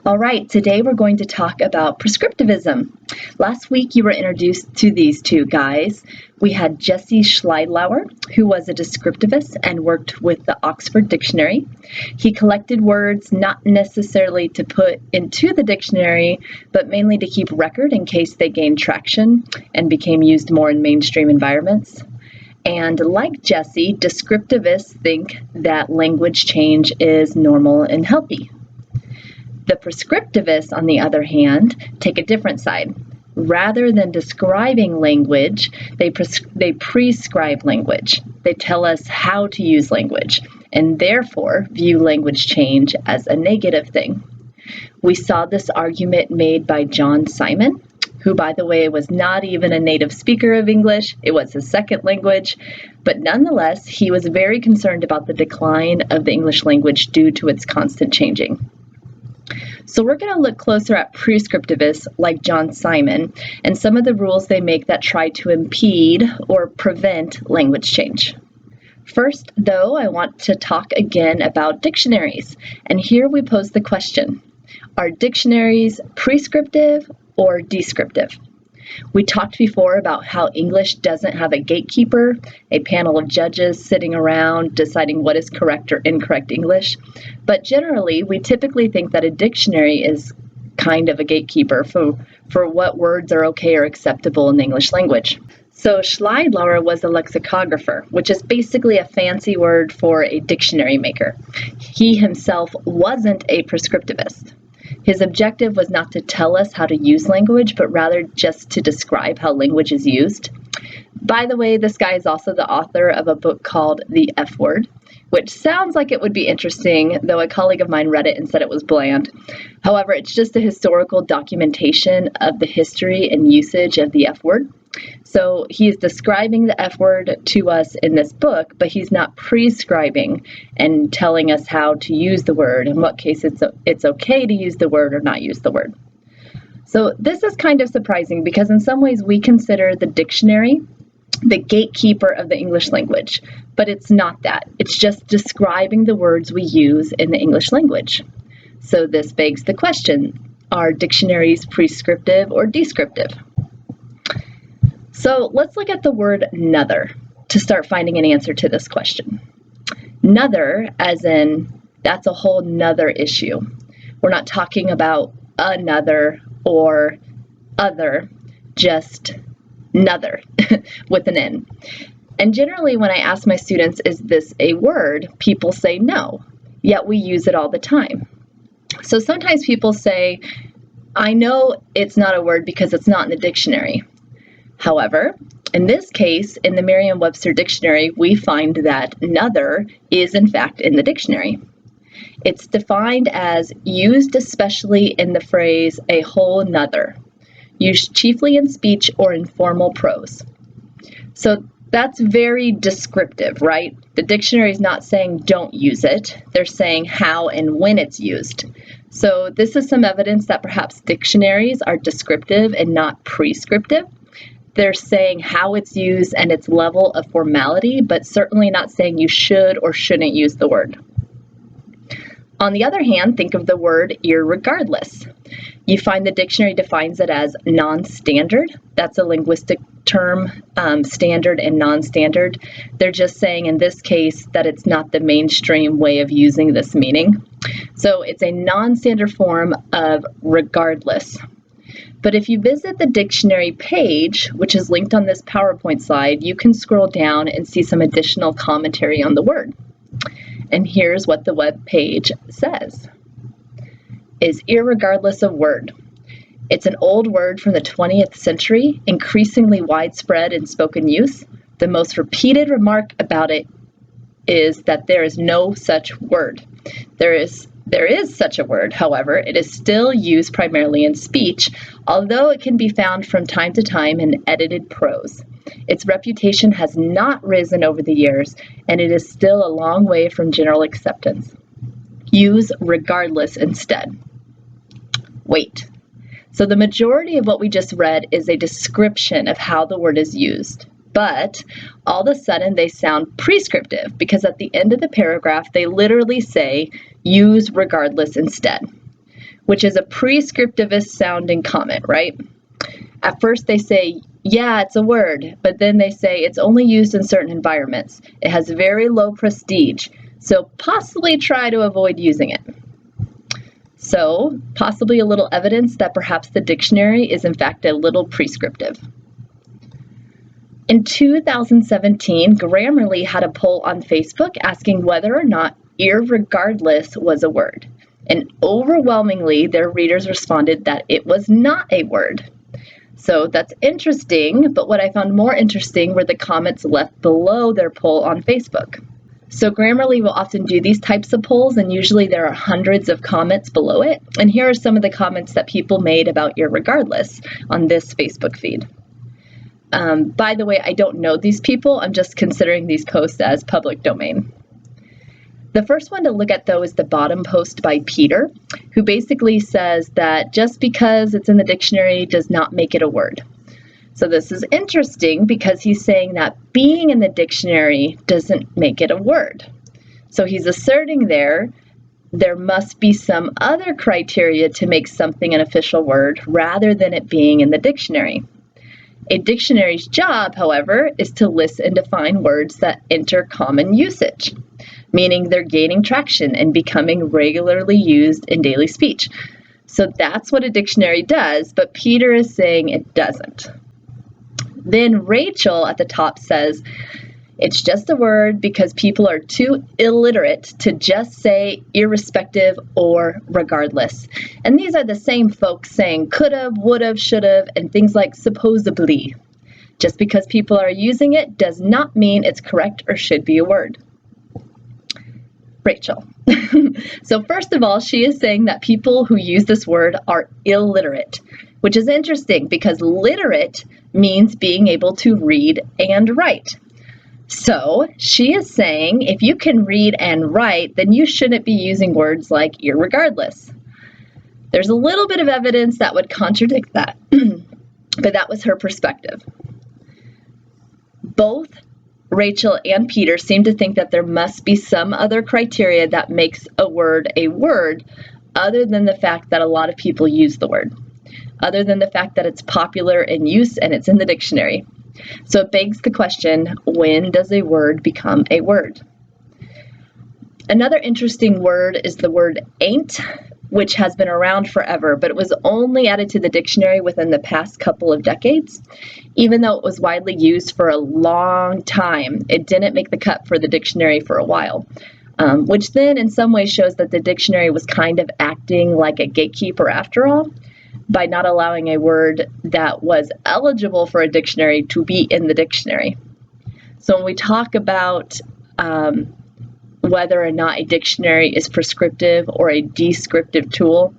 All right, today we're going to talk about prescriptivism. Last week you were introduced to these two guys. We had Jesse Schleidlauer, who was a descriptivist and worked with the Oxford Dictionary. He collected words not necessarily to put into the dictionary, but mainly to keep record in case they gained traction and became used more in mainstream environments. And like Jesse, descriptivists think that language change is normal and healthy. The prescriptivists, on the other hand, take a different side. Rather than describing language, they prescribe language. They tell us how to use language, and therefore view language change as a negative thing. We saw this argument made by John Simon, who, by the way, was not even a native speaker of English. It was his second language, but nonetheless, he was very concerned about the decline of the English language due to its constant changing. So we're going to look closer at prescriptivists like John Simon and some of the rules they make that try to impede or prevent language change. First, though, I want to talk again about dictionaries. And here we pose the question, are dictionaries prescriptive or descriptive? We talked before about how English doesn't have a gatekeeper, a panel of judges sitting around deciding what is correct or incorrect English. But generally, we typically think that a dictionary is kind of a gatekeeper for what words are okay or acceptable in the English language. So Schleidlauer was a lexicographer, which is basically a fancy word for a dictionary maker. He himself wasn't a prescriptivist. His objective was not to tell us how to use language, but rather just to describe how language is used. By the way, this guy is also the author of a book called The F Word, which sounds like it would be interesting, though a colleague of mine read it and said it was bland. However, it's just a historical documentation of the history and usage of the F word. So he is describing the F word to us in this book, but he's not prescribing and telling us how to use the word, in what case it's okay to use the word or not use the word. So this is kind of surprising because in some ways we consider the dictionary the gatekeeper of the English language, but it's not that. It's just describing the words we use in the English language. So this begs the question, are dictionaries prescriptive or descriptive? So let's look at the word nother to start finding an answer to this question. Nother, as in, that's a whole nother issue. We're not talking about another or other, just nother with an N. And generally when I ask my students, is this a word? People say no, yet we use it all the time. So sometimes people say, I know it's not a word because it's not in the dictionary. However, in this case, in the Merriam-Webster dictionary, we find that nother is in fact in the dictionary. It's defined as used especially in the phrase a whole nother, used chiefly in speech or in formal prose. So that's very descriptive, right? The dictionary is not saying don't use it. They're saying how and when it's used. So this is some evidence that perhaps dictionaries are descriptive and not prescriptive. They're saying how it's used and its level of formality, but certainly not saying you should or shouldn't use the word. On the other hand, think of the word irregardless. You find the dictionary defines it as non-standard. That's a linguistic term, standard and non-standard. They're just saying in this case that it's not the mainstream way of using this meaning. So it's a non-standard form of regardless. But if you visit the dictionary page, which is linked on this PowerPoint slide, you can scroll down and see some additional commentary on the word. And here's what the web page says. Is irregardless a word? It's an old word from the 20th century, increasingly widespread in spoken use. The most repeated remark about it is that there is no such word. There is such a word, however, it is still used primarily in speech, although it can be found from time to time in edited prose. Its reputation has not risen over the years, and it is still a long way from general acceptance. Use regardless instead. Wait. So the majority of what we just read is a description of how the word is used. But all of a sudden they sound prescriptive because at the end of the paragraph they literally say use regardless instead. which is a prescriptivist sounding comment, right? At first they say, yeah, it's a word, but then they say it's only used in certain environments. It has very low prestige, so possibly try to avoid using it. So, possibly a little evidence that perhaps the dictionary is in fact a little prescriptive. In 2017, Grammarly had a poll on Facebook asking whether or not irregardless was a word. And overwhelmingly, their readers responded that it was not a word. So that's interesting, but what I found more interesting were the comments left below their poll on Facebook. So Grammarly will often do these types of polls, and usually there are hundreds of comments below it. And here are some of the comments that people made about irregardless on this Facebook feed. By the way, I don't know these people. I'm just considering these posts as public domain. The first one to look at, though, is the bottom post by Peter, who basically says that just because it's in the dictionary does not make it a word. So this is interesting because he's saying that being in the dictionary doesn't make it a word. So he's asserting there must be some other criteria to make something an official word rather than it being in the dictionary. A dictionary's job, however, is to list and define words that enter common usage, meaning they're gaining traction and becoming regularly used in daily speech. So that's what a dictionary does, but Peter is saying it doesn't. Then Rachel at the top says, it's just a word because people are too illiterate to just say irrespective or regardless. And these are the same folks saying could've, would've, should've, and things like supposedly. Just because people are using it does not mean it's correct or should be a word. Rachel. So first of all, she is saying that people who use this word are illiterate, which is interesting because literate means being able to read and write. So she is saying if you can read and write, then you shouldn't be using words like irregardless. There's a little bit of evidence that would contradict that, but that was her perspective. Both Rachel and Peter seem to think that there must be some other criteria that makes a word other than the fact that a lot of people use the word, other than the fact that it's popular in use and it's in the dictionary. So it begs the question, when does a word become a word? Another interesting word is the word ain't, which has been around forever, but it was only added to the dictionary within the past couple of decades. Even though it was widely used for a long time, it didn't make the cut for the dictionary for a while, which then in some ways shows that the dictionary was kind of acting like a gatekeeper after all, by not allowing a word that was eligible for a dictionary to be in the dictionary. So when we talk about whether or not a dictionary is prescriptive or a descriptive tool,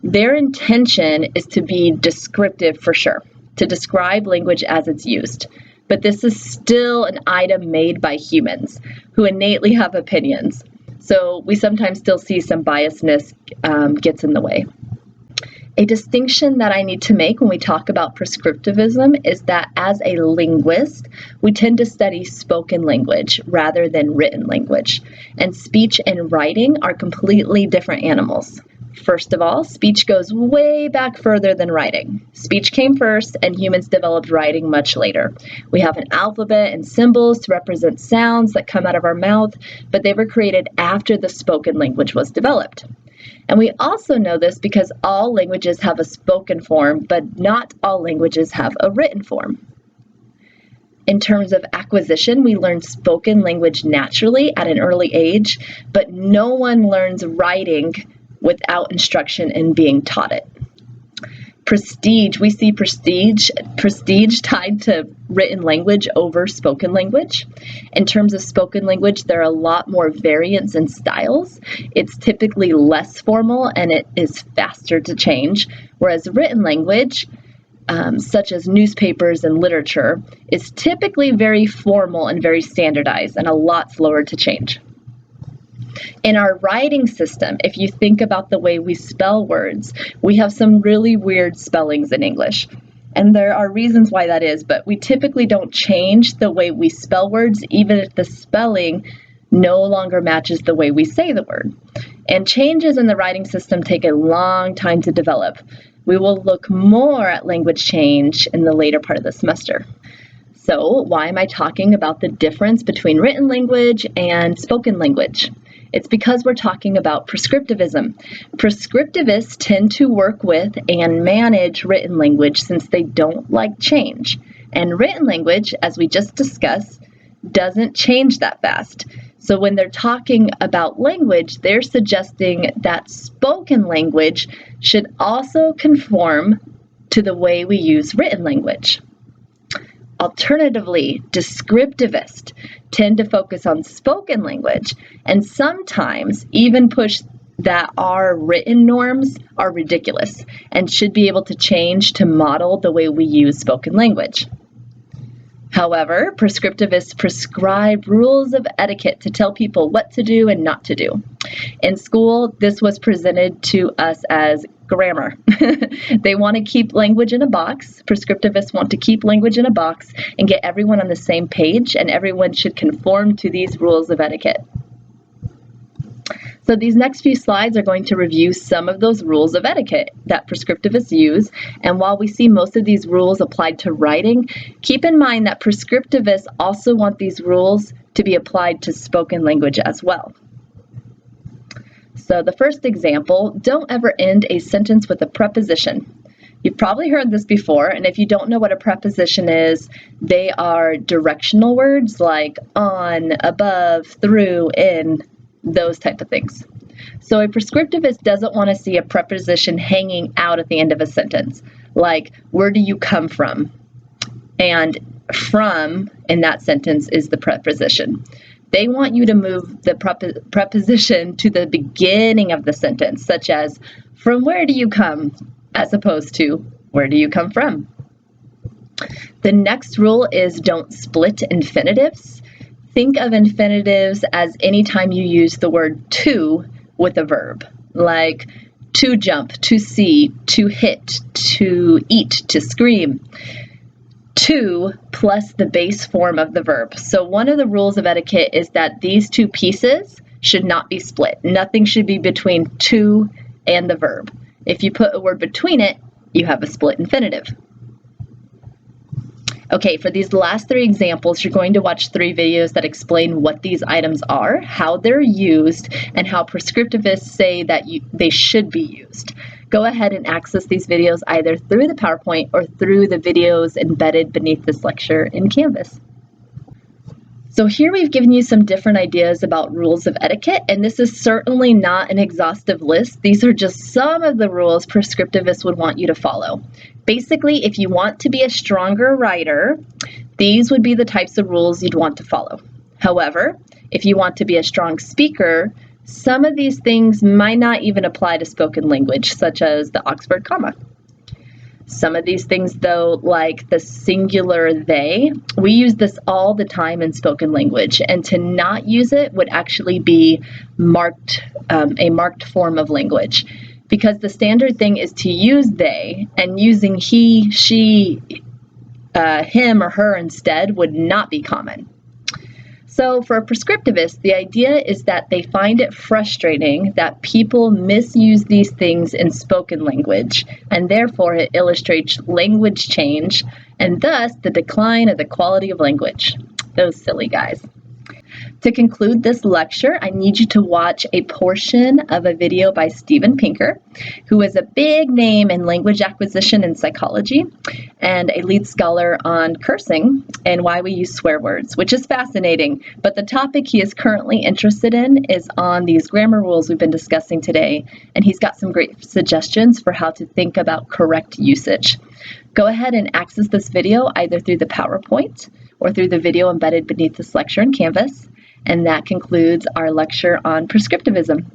their intention is to be descriptive for sure, to describe language as it's used. But this is still an item made by humans who innately have opinions. So we sometimes still see some biasness gets in the way. A distinction that I need to make when we talk about prescriptivism is that as a linguist, we tend to study spoken language rather than written language. And speech and writing are completely different animals. First of all, speech goes way back further than writing. Speech came first, and humans developed writing much later. We have an alphabet and symbols to represent sounds that come out of our mouth, but they were created after the spoken language was developed. And we also know this because all languages have a spoken form, but not all languages have a written form. In terms of acquisition, we learn spoken language naturally at an early age, but no one learns writing without instruction and being taught it. Prestige, we see prestige tied to written language over spoken language. In terms of spoken language, there are a lot more variants and styles. It's typically less formal and it is faster to change, whereas written language, such as newspapers and literature, is typically very formal and very standardized and a lot slower to change. In our writing system, if you think about the way we spell words, we have some really weird spellings in English. And there are reasons why that is, but we typically don't change the way we spell words, even if the spelling no longer matches the way we say the word. And changes in the writing system take a long time to develop. We will look more at language change in the later part of the semester. So why am I talking about the difference between written language and spoken language? It's because we're talking about prescriptivism. Prescriptivists tend to work with and manage written language since they don't like change. And written language, as we just discussed, doesn't change that fast. So when they're talking about language, they're suggesting that spoken language should also conform to the way we use written language. Alternatively, descriptivists tend to focus on spoken language and sometimes even push that our written norms are ridiculous and should be able to change to model the way we use spoken language. However, prescriptivists prescribe rules of etiquette to tell people what to do and not to do. In school, this was presented to us as grammar. They want to keep language in a box. Prescriptivists want to keep language in a box and get everyone on the same page, and everyone should conform to these rules of etiquette. So these next few slides are going to review some of those rules of etiquette that prescriptivists use. And while we see most of these rules applied to writing, keep in mind that prescriptivists also want these rules to be applied to spoken language as well. So the first example, don't ever end a sentence with a preposition. You've probably heard this before, and if you don't know what a preposition is, they are directional words like on, above, through, in, those type of things. So a prescriptivist doesn't want to see a preposition hanging out at the end of a sentence, like where do you come from? And from in that sentence is the preposition. They want you to move the preposition to the beginning of the sentence, such as from where do you come, as opposed to where do you come from? The next rule is don't split infinitives. Think of infinitives as anytime you use the word to with a verb, like to jump, to see, to hit, to eat, to scream. To plus the base form of the verb. So one of the rules of etiquette is that these two pieces should not be split. Nothing should be between to and the verb. If you put a word between it, you have a split infinitive. Okay, for these last three examples, you're going to watch 3 videos that explain what these items are, how they're used, and how prescriptivists say that they should be used. Go ahead and access these videos either through the PowerPoint or through the videos embedded beneath this lecture in Canvas. So here we've given you some different ideas about rules of etiquette, and this is certainly not an exhaustive list. These are just some of the rules prescriptivists would want you to follow. Basically, if you want to be a stronger writer, these would be the types of rules you'd want to follow. However, if you want to be a strong speaker, some of these things might not even apply to spoken language, such as the Oxford comma. Some of these things, though, like the singular they, we use this all the time in spoken language, and to not use it would actually be a marked form of language, because the standard thing is to use they, and using he, she, him, or her instead would not be common. So for a prescriptivist, the idea is that they find it frustrating that people misuse these things in spoken language, and therefore it illustrates language change, and thus the decline of the quality of language. Those silly guys. To conclude this lecture, I need you to watch a portion of a video by Steven Pinker, who is a big name in language acquisition and psychology, and a lead scholar on cursing and why we use swear words, which is fascinating. But the topic he is currently interested in is on these grammar rules we've been discussing today, and he's got some great suggestions for how to think about correct usage. Go ahead and access this video either through the PowerPoint or through the video embedded beneath this lecture in Canvas. And that concludes our lecture on prescriptivism.